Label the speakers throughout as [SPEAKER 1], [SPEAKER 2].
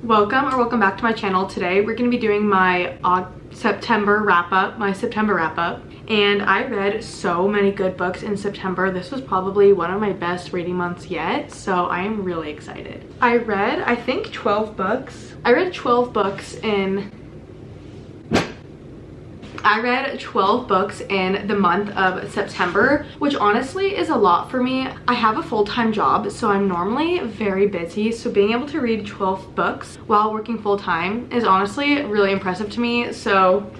[SPEAKER 1] Welcome back to my channel. Today we're going to be doing my September wrap-up, and I read so many good books in September. This was probably one of my best reading months yet, so I am really excited. I read, I think, 12 books. I read 12 books in the month of September, which honestly is a lot for me. I have a full-time job, so I'm normally very busy, so being able to read 12 books while working full-time is honestly really impressive to me, so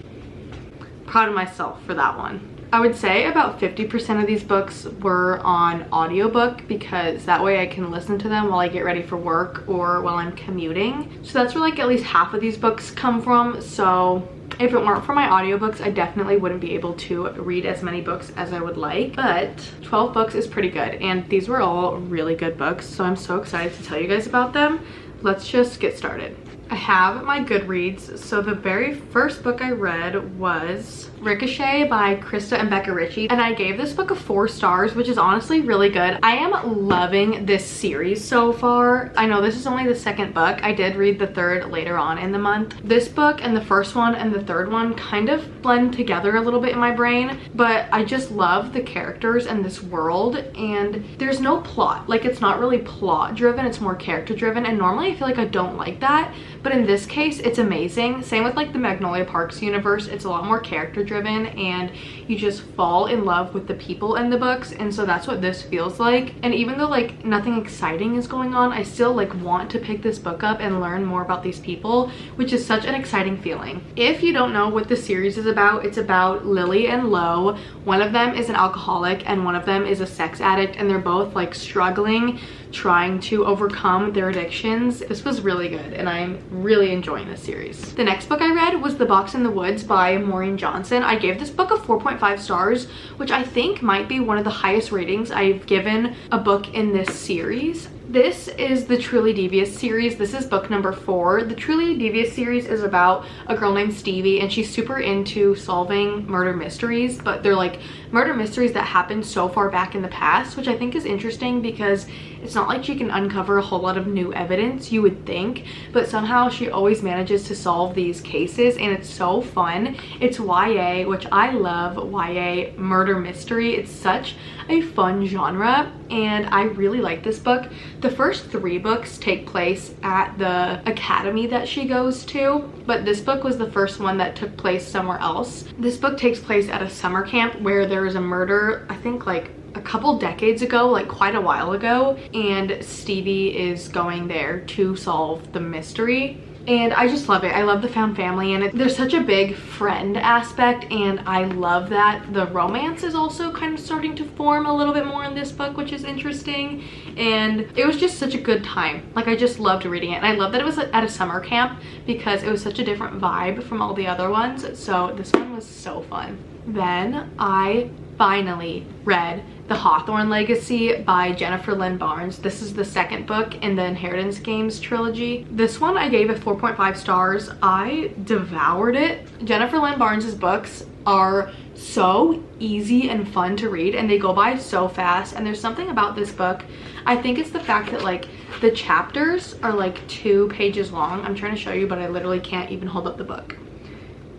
[SPEAKER 1] proud of myself for that one. I would say about 50% of these books were on audiobook because that way I can listen to them while I get ready for work or while I'm commuting. So that's where like at least half of these books come from. So if it weren't for my audiobooks, I definitely wouldn't be able to read as many books as I would like, but 12 books is pretty good, and these were all really good books, so I'm so excited to tell you guys about them. Let's just get started. I have my Goodreads, so the very first book I read was Ricochet by Krista and Becca Ritchie, and I gave this book a 4 stars, which is honestly really good. I am loving this series so far. I know this is only the second book. I did read the third later on in the month. This book and the first one and the third one kind of blend together a little bit in my brain, but I just love the characters and this world, and there's no plot. Like, it's not really plot driven, it's more character driven, and normally I feel like I don't like that, but in this case it's amazing. Same with like the Magnolia Parks universe. It's a lot more character driven and you just fall in love with the people in the books, and so that's what this feels like. And even though like nothing exciting is going on, I still like want to pick this book up and learn more about these people, which is such an exciting feeling. If you don't know what the series is about, it's about Lily and Lo. One of them is an alcoholic and one of them is a sex addict, and they're both like struggling, trying to overcome their addictions. This was really good and I'm really enjoying this series. The next book I read was The Box in the Woods by Maureen Johnson. I gave this book a 4.5 stars, which I think might be one of the highest ratings I've given a book in this series. This is the Truly Devious series. This is book number 4. The Truly Devious series is about a girl named Stevie, and she's super into solving murder mysteries, but they're like murder mysteries that happened so far back in the past, which I think is interesting because it's not like she can uncover a whole lot of new evidence, you would think, but somehow she always manages to solve these cases, and it's so fun. It's YA, which I love YA murder mystery. It's such a fun genre, and I really like this book. The first 3 books take place at the academy that she goes to, but this book was the first one that took place somewhere else. This book takes place at a summer camp where there was a murder, I think like a couple decades ago, like quite a while ago, and Stevie is going there to solve the mystery. And I just love it. I love the found family, and there's such a big friend aspect, and I love that the romance is also kind of starting to form a little bit more in this book, which is interesting. And it was just such a good time. Like, I just loved reading it, and I love that it was at a summer camp because it was such a different vibe from all the other ones. So this one was so fun. Then I finally read The Hawthorne Legacy by Jennifer Lynn Barnes. This is the second book in the Inheritance Games trilogy. This one I gave it 4.5 stars. I devoured it. Jennifer Lynn Barnes's books are so easy and fun to read, and they go by so fast, and there's something about this book. I think it's the fact that like the chapters are like 2 pages long. I'm trying to show you, but I literally can't even hold up the book.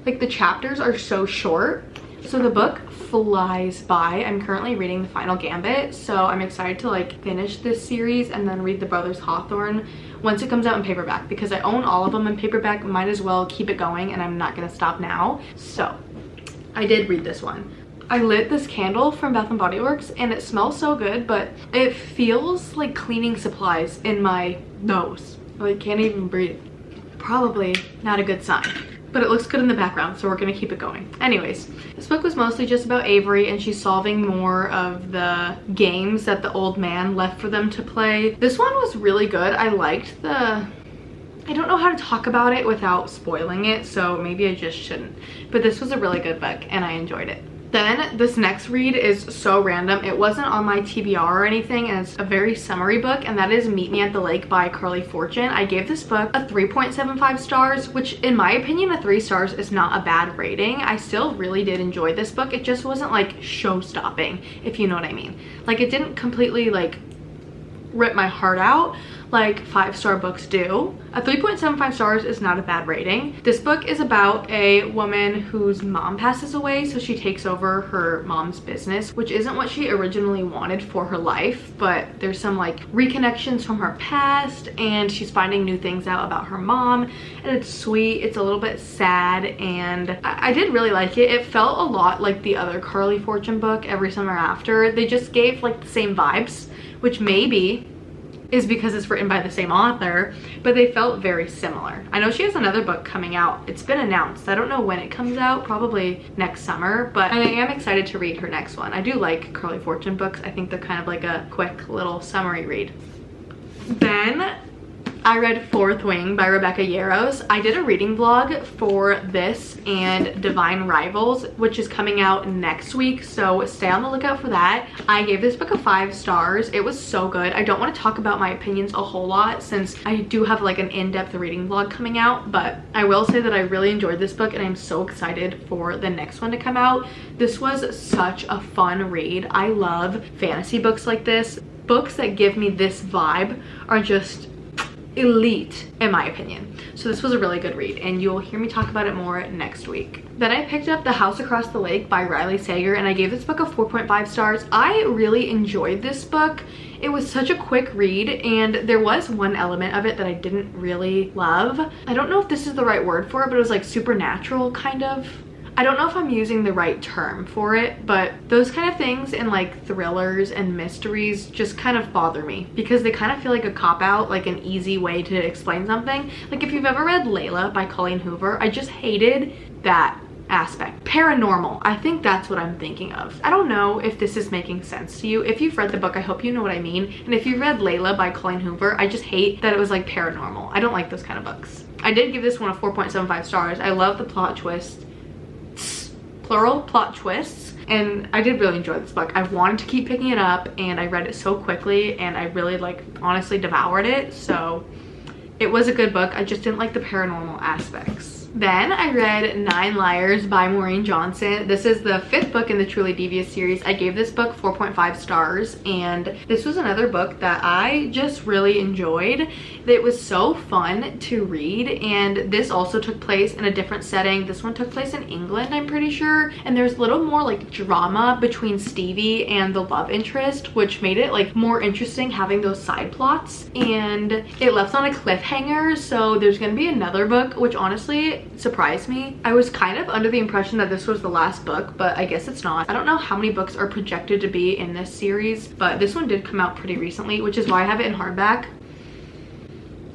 [SPEAKER 1] Like, the chapters are so short, so the book flies by. I'm currently reading The Final Gambit, so I'm excited to like finish this series and then read The Brothers Hawthorne once it comes out in paperback, because I own all of them in paperback. Might as well keep it going, and I'm not gonna stop now. So I did read this one. I lit this candle from Bath & Body Works, and it smells so good, but it feels like cleaning supplies in my nose. Like, can't even breathe. Probably not a good sign, but it looks good in the background, so we're gonna keep it going. Anyways, this book was mostly just about Avery, and she's solving more of the games that the old man left for them to play. This one was really good. I liked the... I don't know how to talk about it without spoiling it, so maybe I just shouldn't. But this was a really good book, and I enjoyed it. Then this next read is so random. It wasn't on my TBR or anything, and it's a very summery book, and that is Meet Me at the Lake by Carly Fortune. I gave this book a 3.75 stars, which in my opinion, a 3 stars is not a bad rating. I still really did enjoy this book. It just wasn't like show-stopping, if you know what I mean. Like, it didn't completely like rip my heart out, like 5-star books do. A 3.75 stars is not a bad rating. This book is about a woman whose mom passes away, so she takes over her mom's business, which isn't what she originally wanted for her life, but there's some like reconnections from her past, and she's finding new things out about her mom, and it's sweet. It's a little bit sad, and I did really like it. It felt a lot like the other Carly Fortune book, Every Summer After. They just gave like the same vibes, which maybe is because it's written by the same author, but they felt very similar. I know she has another book coming out. It's been announced. I don't know when it comes out, probably next summer, but I am excited to read her next one. I do like Carly Fortune books. I think they're kind of like a quick little summary read. Then I read Fourth Wing by Rebecca Yarros. I did a reading vlog for this and Divine Rivals, which is coming out next week, so stay on the lookout for that. I gave this book a 5 stars. It was so good. I don't want to talk about my opinions a whole lot since I do have like an in-depth reading vlog coming out, but I will say that I really enjoyed this book and I'm so excited for the next one to come out. This was such a fun read. I love fantasy books like this. Books that give me this vibe are just elite in my opinion. So this was a really good read, and you'll hear me talk about it more next week. Then I picked up The House Across the Lake by Riley Sager, and I gave this book a 4.5 stars. I really enjoyed this book. It was such a quick read, and there was one element of it that I didn't really love. I don't know if this is the right word for it, but it was like supernatural kind of. I don't know if I'm using the right term for it, but those kind of things in like thrillers and mysteries just kind of bother me because they kind of feel like a cop-out, like an easy way to explain something. Like if you've ever read Layla by Colleen Hoover, I just hated that aspect. Paranormal, I think that's what I'm thinking of. I don't know if this is making sense to you. If you've read the book, I hope you know what I mean. And if you've read Layla by Colleen Hoover, I just hate that it was like paranormal. I don't like those kind of books. I did give this one a 4.75 stars. I love the plot twist. Plural plot twists, and I did really enjoy this book. I wanted to keep picking it up, and I read it so quickly, and I really like honestly devoured it. So it was a good book. I just didn't like the paranormal aspects. Then I read 9 Liars by Maureen Johnson. This is the 5th book in the Truly Devious series. I gave this book 4.5 stars, and this was another book that I just really enjoyed. It was so fun to read, and this also took place in a different setting. This one took place in England, I'm pretty sure, and there's a little more like drama between Stevie and the love interest, which made it like more interesting having those side plots, and it left on a cliffhanger. So there's gonna be another book, which honestly surprised me. I was kind of under the impression that this was the last book, but I guess it's not. I don't know how many books are projected to be in this series, but this one did come out pretty recently, which is why I have it in hardback.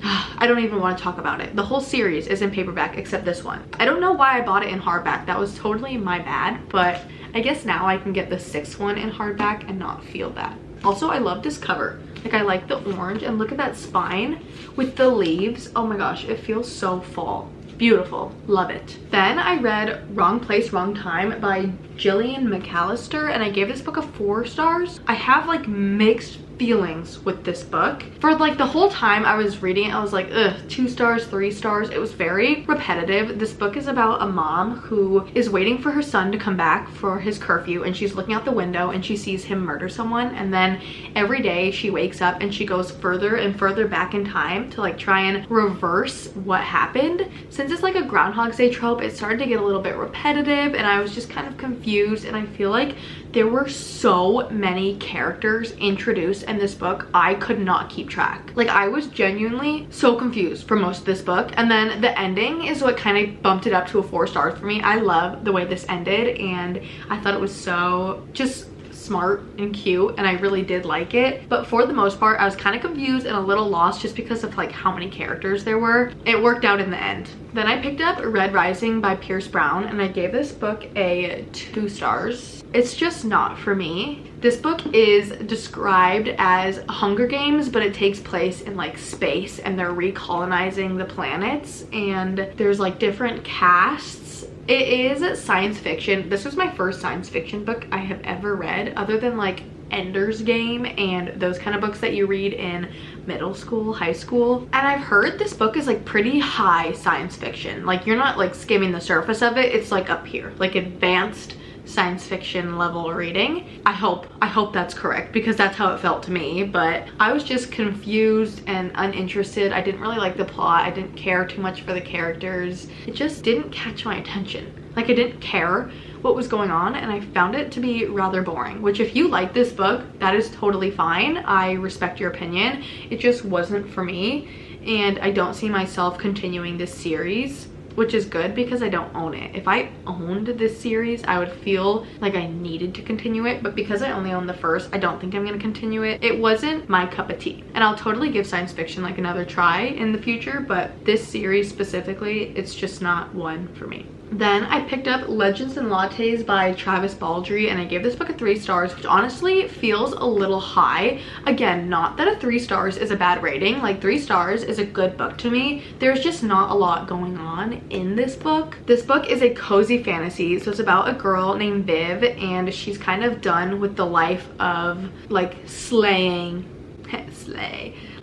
[SPEAKER 1] I don't even want to talk about it. The whole series is in paperback except this one. I don't know why I bought it in hardback. That was totally my bad, but I guess now I can get the 6th one in hardback and not feel that. Also, I love this cover. Like, I like the orange, and look at that spine with the leaves. Oh my gosh, it feels so fall. Beautiful, love it. Then I read Wrong Place, Wrong Time by Gillian McAllister, and I gave this book a 4 stars. I have like mixed feelings with this book. For like the whole time I was reading it, I was like, ugh, 2 stars, 3 stars. It was very repetitive. This book is about a mom who is waiting for her son to come back for his curfew, and she's looking out the window and she sees him murder someone, and then every day she wakes up and she goes further and further back in time to like try and reverse what happened. Since it's like a Groundhog's Day trope, it started to get a little bit repetitive, and I was just kind of confused, and I feel like there were so many characters introduced in this book, I could not keep track. Like, I was genuinely so confused for most of this book, and then the ending is what kind of bumped it up to a 4 stars for me. I love the way this ended, and I thought it was so just smart and cute, and I really did like it. But for the most part, I was kind of confused and a little lost just because of like how many characters there were. It worked out in the end. Then I picked up Red Rising by Pierce Brown, and I gave this book a 2 stars. It's just not for me. This book is described as Hunger Games, but it takes place in like space, and they're recolonizing the planets, and there's like different casts. It is science fiction. This was my first science fiction book I have ever read, other than like Ender's Game and those kind of books that you read in middle school, high school. And I've heard this book is like pretty high science fiction. Like, you're not like skimming the surface of it. It's like up here, like advanced science fiction level reading. I hope that's correct, because that's how it felt to me. But I was just confused and uninterested. I didn't really like the plot. I didn't care too much for the characters. It just didn't catch my attention. Like, I didn't care what was going on, and I found it to be rather boring, which if you like this book, that is totally fine. I respect your opinion. It just wasn't for me, and I don't see myself continuing this series, which is good because I don't own it. If I owned this series, I would feel like I needed to continue it, but because I only own the first, I don't think I'm gonna continue it. It wasn't my cup of tea, and I'll totally give science fiction like another try in the future, but this series specifically, it's just not one for me. Then I picked up Legends and Lattes by Travis Baldree, and I gave this book a 3 stars, which honestly feels a little high. Again, not that a 3 stars is a bad rating. Like, 3 stars is a good book to me. There's just not a lot going on in this book. This book is a cozy fantasy, so it's about a girl named Viv, and she's kind of done with the life of like slaying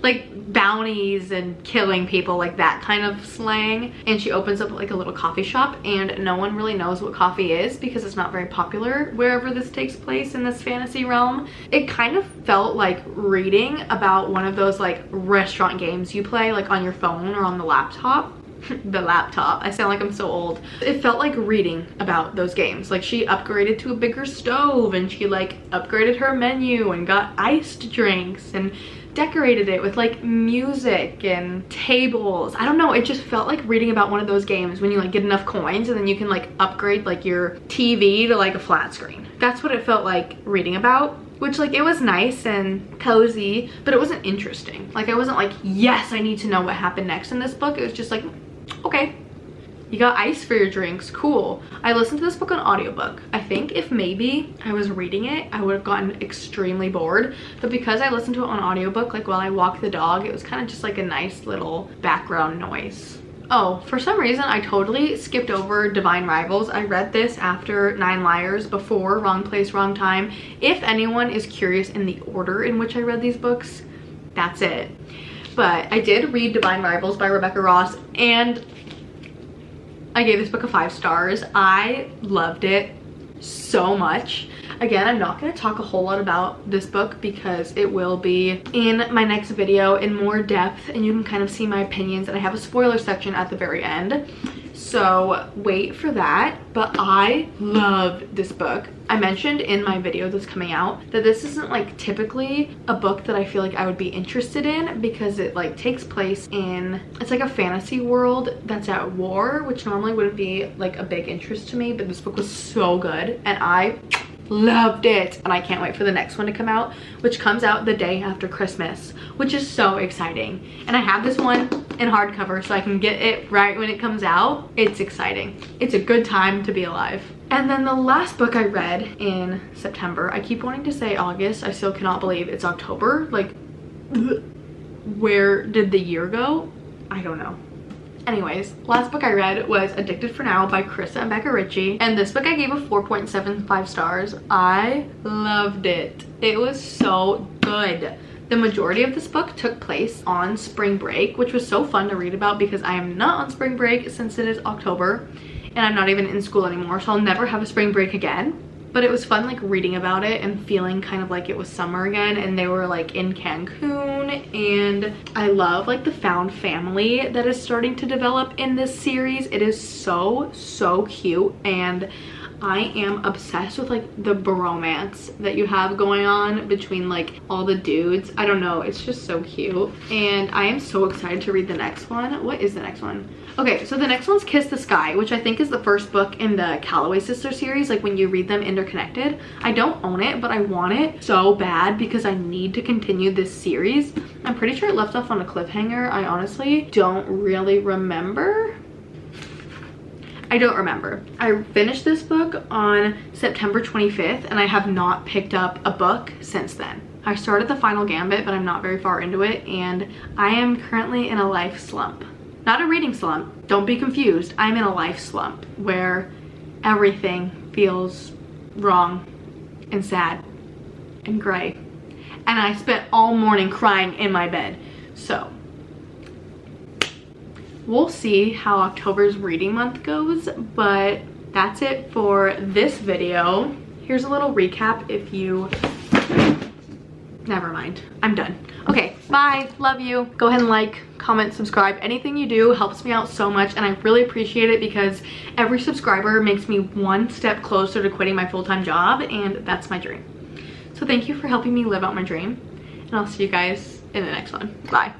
[SPEAKER 1] like bounties and killing people, like that kind of slang. And she opens up like a little coffee shop, and no one really knows what coffee is because it's not very popular wherever this takes place in this fantasy realm. It kind of felt like reading about one of those like restaurant games you play like on your phone or on the laptop. The laptop. I sound like I'm so old. It felt like reading about those games. Like, she upgraded to a bigger stove, and she like upgraded her menu and got iced drinks and decorated it with like music and tables. I don't know, it just felt like reading about one of those games when you like get enough coins and then you can like upgrade like your TV to like a flat screen. That's what it felt like reading about, which like it was nice and cozy, but it wasn't interesting. Like, I wasn't like, yes, I need to know what happened next in this book. It was just like, okay, you got ice for your drinks, cool. I listened to this book on audiobook. I think if maybe I was reading it, I would have gotten extremely bored, but because I listened to it on audiobook, like while I walked the dog, it was kind of just like a nice little background noise. Oh, for some reason I totally skipped over Divine Rivals. I read this after 9 Liars, before Wrong Place, Wrong Time. If anyone is curious in the order in which I read these books, that's it. But I did read Divine Rivals by Rebecca Ross, and I gave this book a 5 stars. I loved it so much. Again, I'm not going to talk a whole lot about this book because it will be in my next video in more depth, and you can kind of see my opinions, and I have a spoiler section at the very end, so wait for that. But I loved this book. I mentioned in my video that's coming out that this isn't like typically a book that I feel like I would be interested in, because it like takes place in, it's like a fantasy world that's at war, which normally wouldn't be like a big interest to me, but this book was so good and I loved it, and I can't wait for the next one to come out, which comes out the day after Christmas, which is so exciting. And I have this one in hardcover so I can get it right when it comes out. It's exciting. It's a good time to be alive. And then the last book I read in September, I keep wanting to say August, I still cannot believe it's October. Like, where did the year go? I don't know. Anyways, last book I read was Addicted for Now by Krista and Becca Ritchie, and this book I gave a 4.75 stars. I loved it. It was so good. The majority of this book took place on spring break, which was so fun to read about because I am not on spring break since it is October, and I'm not even in school anymore, so I'll never have a spring break again. But it was fun like reading about it and feeling kind of like it was summer again, and they were like in Cancun, and I love like the found family that is starting to develop in this series. It is so cute, and I am obsessed with like the bromance that you have going on between like all the dudes. I don't know, it's just so cute, and I am so excited to read the next one. What is the next one? Okay, so the next one's Kiss the Sky, which I think is the first book in the Calloway Sister series, like when you read them interconnected. I don't own it, but I want it so bad because I need to continue this series. I'm pretty sure it left off on a cliffhanger. I honestly don't really remember. I don't remember. I finished this book on September 25th, and I have not picked up a book since then. I started The Final Gambit, but I'm not very far into it, and I am currently in a life slump. Not a reading slump, don't be confused. I'm in a life slump where everything feels wrong and sad and gray. And I spent all morning crying in my bed. So we'll see how October's reading month goes, but that's it for this video. Here's a little recap if you... Never mind, I'm done. Okay, bye, love you. Go ahead and like, comment, subscribe. Anything you do helps me out so much, and I really appreciate it because every subscriber makes me one step closer to quitting my full-time job, and that's my dream. So thank you for helping me live out my dream, and I'll see you guys in the next one. Bye.